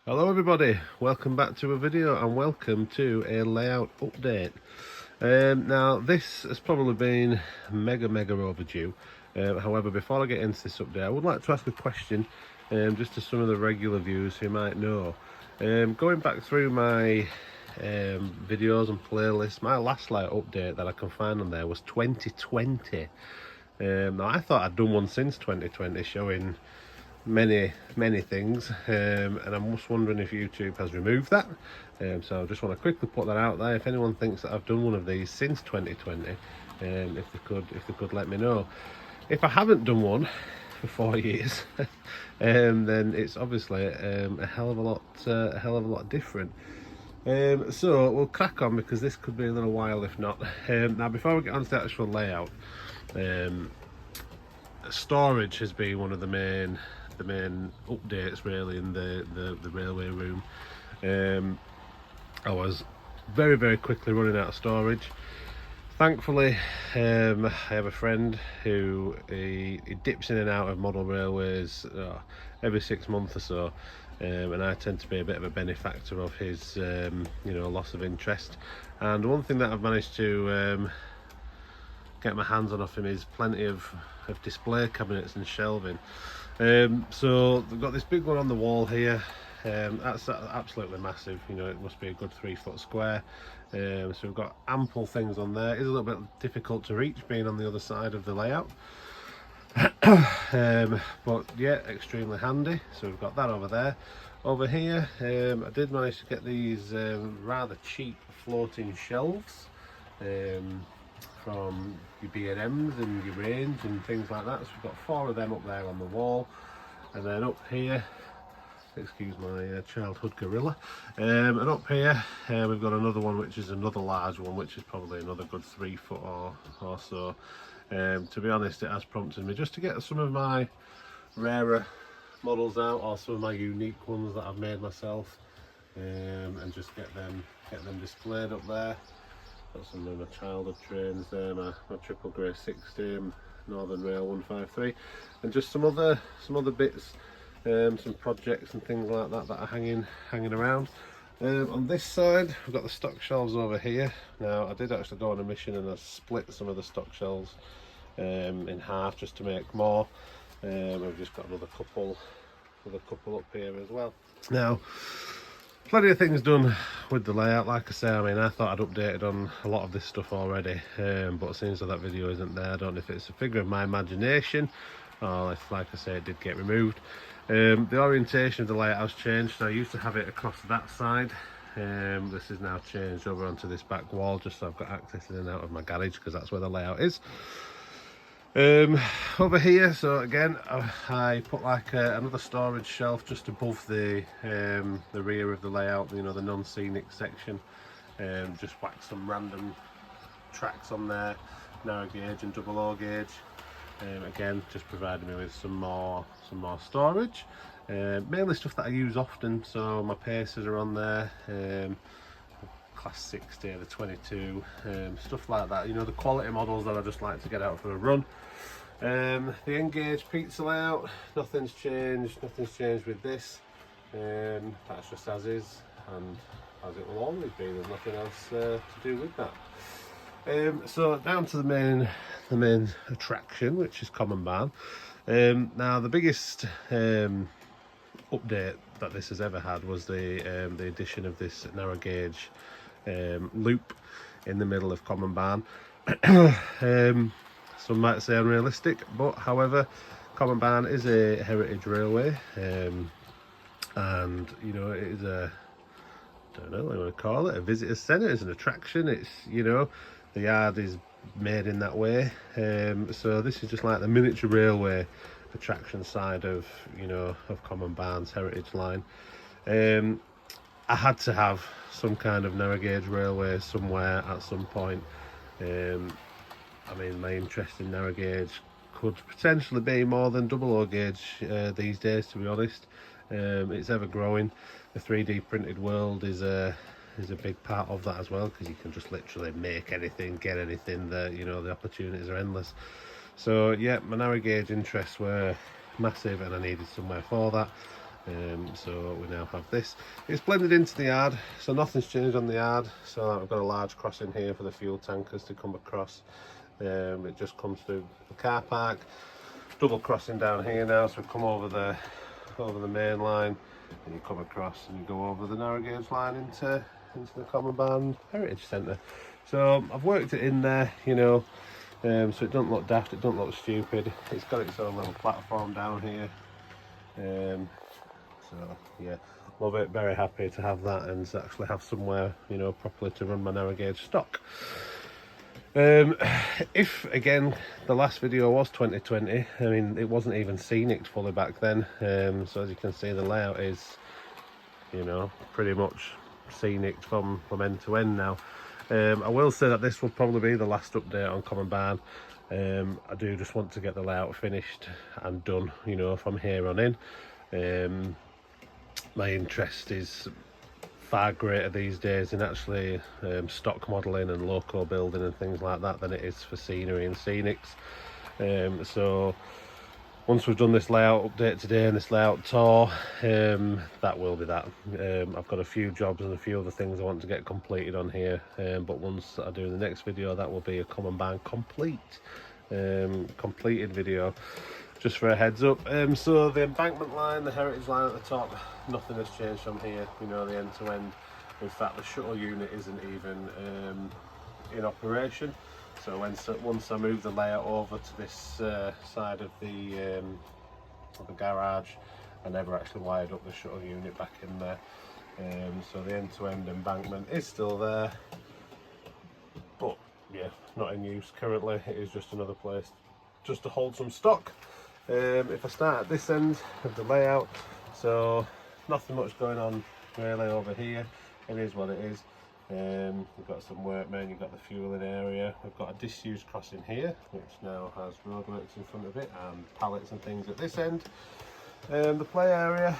Hello everybody, welcome back to a video and welcome to a layout update. Now this has probably been mega overdue. However, before I get into this update, I would like to ask a question just to some of the regular viewers who might know. Going back through my videos and playlists, my last layout update that I can find on there was 2020. Now I thought I'd done one since 2020 showing many things, and I'm just wondering if YouTube has removed that. So I just want to quickly put that out there. If anyone thinks that I've done one of these since 2020, if they could let me know. If I haven't done one for 4 years, then it's obviously a hell of a lot different. So we'll crack on because this could be a little while if not. Now before we get on to the actual layout, storage has been one of the main updates really in the railway room. I was very quickly running out of storage. Thankfully, I have a friend who he dips in and out of model railways every 6 months or so, and I tend to be a bit of a benefactor of his loss of interest. And one thing that I've managed to get my hands on off him is plenty of display cabinets and shelving. So we've got this big one on the wall here. That's absolutely massive, you know, it must be a good 3 foot square. So we've got ample things on there. It's a little bit difficult to reach being on the other side of the layout. But yeah, extremely handy. So we've got that over there. Over here, I did manage to get these rather cheap floating shelves from your B&Ms and your Range and things like that. So we've got 4 of them up there on the wall, and then up here, excuse my childhood gorilla, and up here we've got another one which is another large one, which is probably another good 3 foot or so. To be honest, it has prompted me just to get some of my rarer models out, or some of my unique ones that I've made myself, and just get them displayed up there. Got some of my childhood trains there, my Triple Grey 60, Northern Rail 153, and just some other bits, some projects and things like that that are hanging around. On this side, we've got the stock shelves over here. Now I did actually go on a mission and I split some of the stock shelves in half just to make more. I've just got another couple up here as well. Now, plenty of things done with the layout. Like I say, I mean, I thought I'd updated on a lot of this stuff already, but it seems that video isn't there. I don't know if it's a figure of my imagination or if, like I say, it did get removed. The orientation of the layout has changed. I used to have it across that side. This is now changed over onto this back wall, just so I've got access in and out of my garage, because that's where the layout is. Over here, so again, I put like another storage shelf just above the rear of the layout, you know, the non-scenic section. Just whack some random tracks on there, narrow gauge and double O gauge. Again, just providing me with some more storage. Mainly stuff that I use often, so my Pacers are on there, Class 60, the 22, stuff like that, you know, the quality models that I just like to get out for a run. The N-gauge pizza layout, nothing's changed with this. That's just as is, and as it will always be. There's nothing else to do with that. So down to the main attraction, which is Common Barn. Now the biggest update that this has ever had was the addition of this narrow gauge loop in the middle of Common Barn. Some might say unrealistic, but however, Common Barn is a heritage railway, and you know, it is a, I don't know what you want to call it, a visitor centre. It's an attraction. It's, you know, the yard is made in that way. So this is just like the miniature railway attraction side of, you know, of Common Barn's heritage line. I had to have some kind of narrow gauge railway somewhere at some point. I mean, my interest in narrow gauge could potentially be more than double O gauge these days, to be honest. It's ever growing. The 3D printed world is a big part of that as well, because you can just literally make anything, get anything. You know, the opportunities are endless. So yeah, my narrow gauge interests were massive, and I needed somewhere for that. So we now have this. It's blended into the yard, so nothing's changed on the yard. So I've got a large crossing here for the fuel tankers to come across. It just comes through the car park. Double crossing down here now, so we come over the main line, and you come across and you go over the narrow gauge line into the Common Barn Heritage Centre. So I've worked it in there, you know, so it doesn't look daft, it doesn't look stupid. It's got its own little platform down here. So yeah, love it, very happy to have that and to actually have somewhere, you know, properly to run my narrow gauge stock. If again the last video was 2020, I mean it wasn't even scenic fully back then, so as you can see the layout is, you know, pretty much scenic from end to end now. I will say that this will probably be the last update on Common Barn. I do just want to get the layout finished and done, you know, from here on in. My interest is far greater these days in actually stock modelling and loco building and things like that than it is for scenery and scenics. So once we've done this layout update today and this layout tour, that will be that. I've got a few jobs and a few other things I want to get completed on here, but once I do the next video, that will be a Common Barn completed video. Just for a heads up. So the embankment line, the heritage line at the top, nothing has changed from here, you know, the end to end. In fact, the shuttle unit isn't even in operation. So once I move the layout over to this side of the garage, I never actually wired up the shuttle unit back in there. So the end to end embankment is still there, but yeah, not in use currently. It is just another place just to hold some stock. If I start at this end of the layout, so nothing much going on really over here. It is what it is. We've got some workmen, you've got the fueling area, we've got a disused crossing here which now has roadworks in front of it and pallets and things at this end. The play area,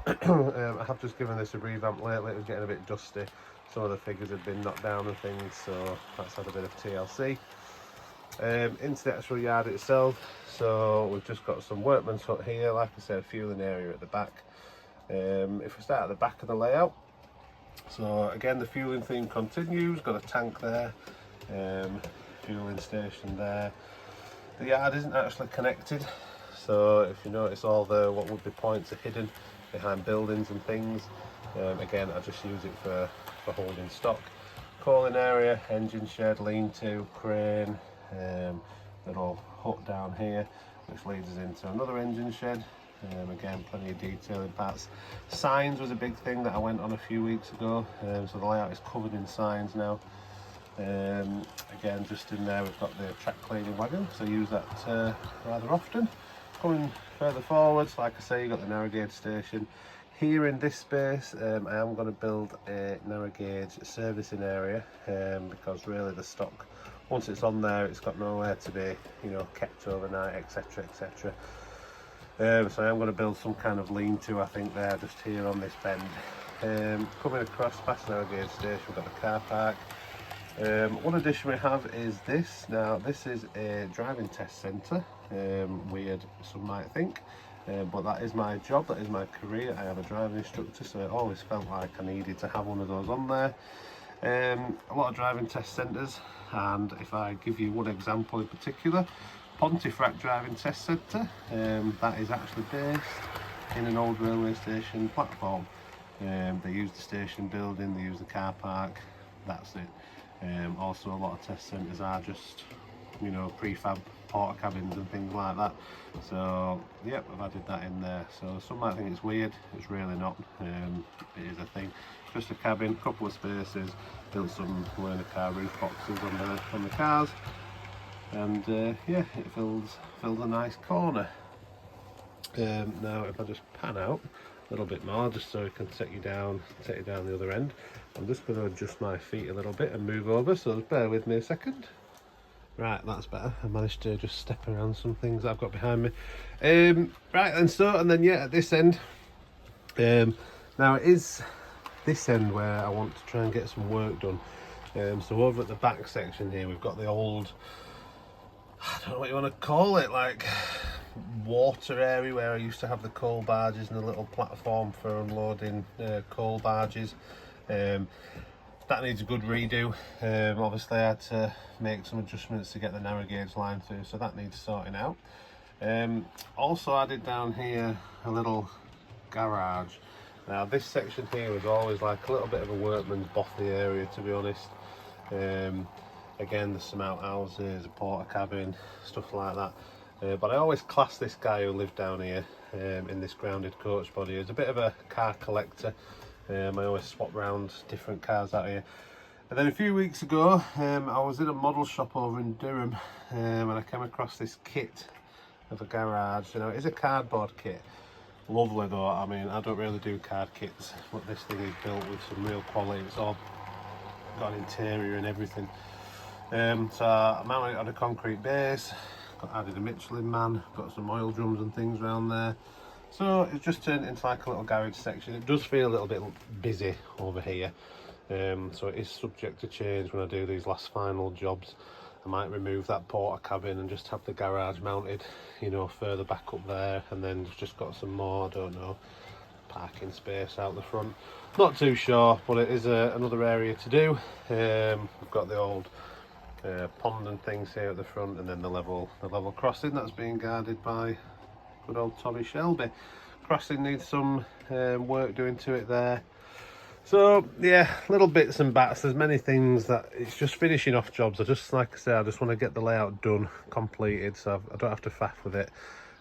I have just given this a revamp lately. It was getting a bit dusty, some of the figures had been knocked down and things, so that's had a bit of TLC. Into the actual yard itself, so we've just got some workman's hut here, like I said, a fueling area at the back. If we start at the back of the layout, so again the fueling theme continues, got a tank there, fueling station there. The yard isn't actually connected, so if you notice all the what would be points are hidden behind buildings and things. Again, I just use it for holding stock. Coaling area, engine shed, lean-to, crane, little hut down here which leads us into another engine shed. Again, plenty of detailing parts. Signs was a big thing that I went on a few weeks ago, so the layout is covered in signs now. Again, just in there we've got the track cleaning wagon, so I use that rather often. Coming further forwards, like I say, you've got the narrow gauge station. Here in this space, I am going to build a narrow gauge servicing area, because really the stock, once it's on there, it's got nowhere to be, you know, kept overnight, etc, etc. So I am going to build some kind of lean-to, I think, there, just here on this bend. Coming across past narrow gauge station, we've got the car park. One addition we have is this. Now, this is a driving test centre. Weird, some might think. But that is my job, that is my career. I am a driving instructor, so it always felt like I needed to have one of those on there. A lot of driving test centres, and if I give you one example in particular, Pontefract Driving Test Centre, that is actually based in an old railway station platform. They use the station building, they use the car park, that's it. Also a lot of test centres are just, you know, prefab porta cabins and things like that. So yep, I've added that in there. So some might think it's weird, it's really not. It is a thing. Just a cabin, couple of spaces, built some learner car roof boxes on the cars, and yeah, it fills a nice corner. Now if I just pan out a little bit more, just so it can take you down the other end, I'm just going to adjust my feet a little bit and move over, so just bear with me a second. Right, that's better. I managed to just step around some things that I've got behind me. Right, and then yeah, at this end, now it is this end where I want to try and get some work done. So over at the back section here, we've got the old, I don't know what you want to call it, like water area where I used to have the coal barges and a little platform for unloading coal barges. That needs a good redo. Obviously I had to make some adjustments to get the narrow gauge line through, so that needs sorting out. Also added down here a little garage. Now this section here was always like a little bit of a workman's bothy area, to be honest. Again, there's some outhouses, a porter cabin, stuff like that. But I always classed this guy who lived down here in this grounded coach body as a bit of a car collector. I always swap round different cars out here. And then a few weeks ago, I was in a model shop over in Durham, and I came across this kit of a garage. You know, it is a cardboard kit. Lovely though. I mean, I don't really do card kits, but this thing is built with some real quality. It's all got an interior and everything. So I mounted it on a concrete base, added a Michelin man, got some oil drums and things around there. So it's just turned into like a little garage section. It does feel a little bit busy over here, so it is subject to change when I do these last final jobs. I might remove that porter cabin and just have the garage mounted, you know, further back up there, and then just got some more, I don't know, parking space out the front. Not too sure, but it is another area to do. We've got the old pond and things here at the front, and then the level crossing that's being guarded by good old Tommy Shelby. Crossing needs some work doing to it there. So yeah, little bits and bats. There's many things that it's just finishing off jobs. I just, like I say, I just want to get the layout done, completed, so I don't have to faff with it.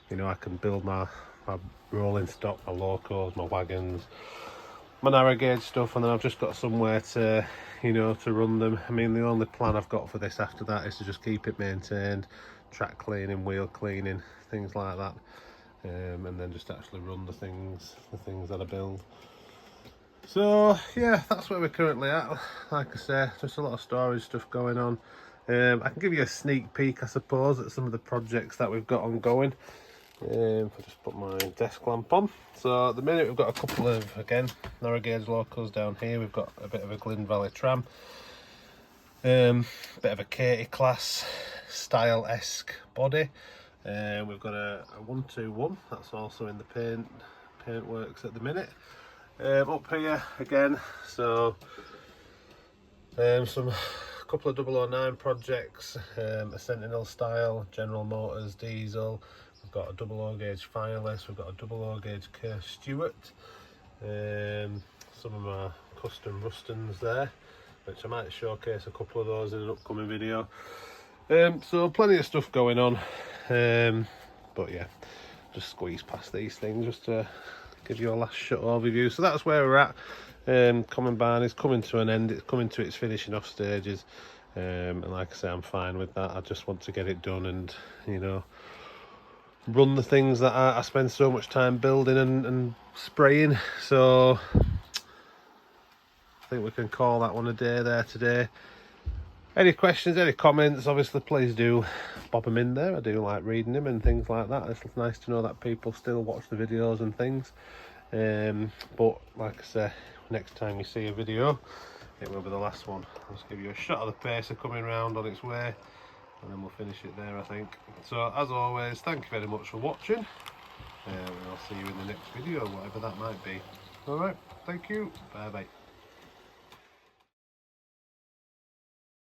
You know, I can build my rolling stock, my locos, my wagons, my narrow gauge stuff, and then I've just got somewhere to, you know, to run them. I mean, the only plan I've got for this after that is to just keep it maintained, track cleaning, wheel cleaning, things like that, and then just actually run the things that I build. So yeah, that's where we're currently at. Like I say, just a lot of storage stuff going on. I can give you a sneak peek, I suppose, at some of the projects that we've got ongoing. If I just put my desk lamp on. So at the minute we've got a couple of, again, narrow gauge locals down here. We've got a bit of a Glyn Valley tram, bit of a Katie class style-esque body. We've got a 121 that's also in the paint works at the minute. Up here again, so some couple of 009 projects, a Sentinel style, General Motors diesel. We've got a 00 gauge Fireless, we've got a 00 gauge Kerr Stewart, some of my custom Rustons there, which I might showcase a couple of those in an upcoming video. So plenty of stuff going on, but yeah, just squeeze past these things just to give you a last shot overview. So that's where we're at. Common Barn is coming to an end, it's coming to its finishing off stages, and like I say, I'm fine with that. I just want to get it done and, you know, run the things that I spend so much time building and spraying. So I think we can call that one a day there today. Any questions, any comments, obviously please do bob them in there. I do like reading them and things like that. It's nice to know that people still watch the videos and things. But like I say, next time you see a video, it will be the last one. I'll just give you a shot of the pacer coming round on its way, and then we'll finish it there, I think. So as always, thank you very much for watching, and I'll see you in the next video, whatever that might be. Alright, thank you, bye bye.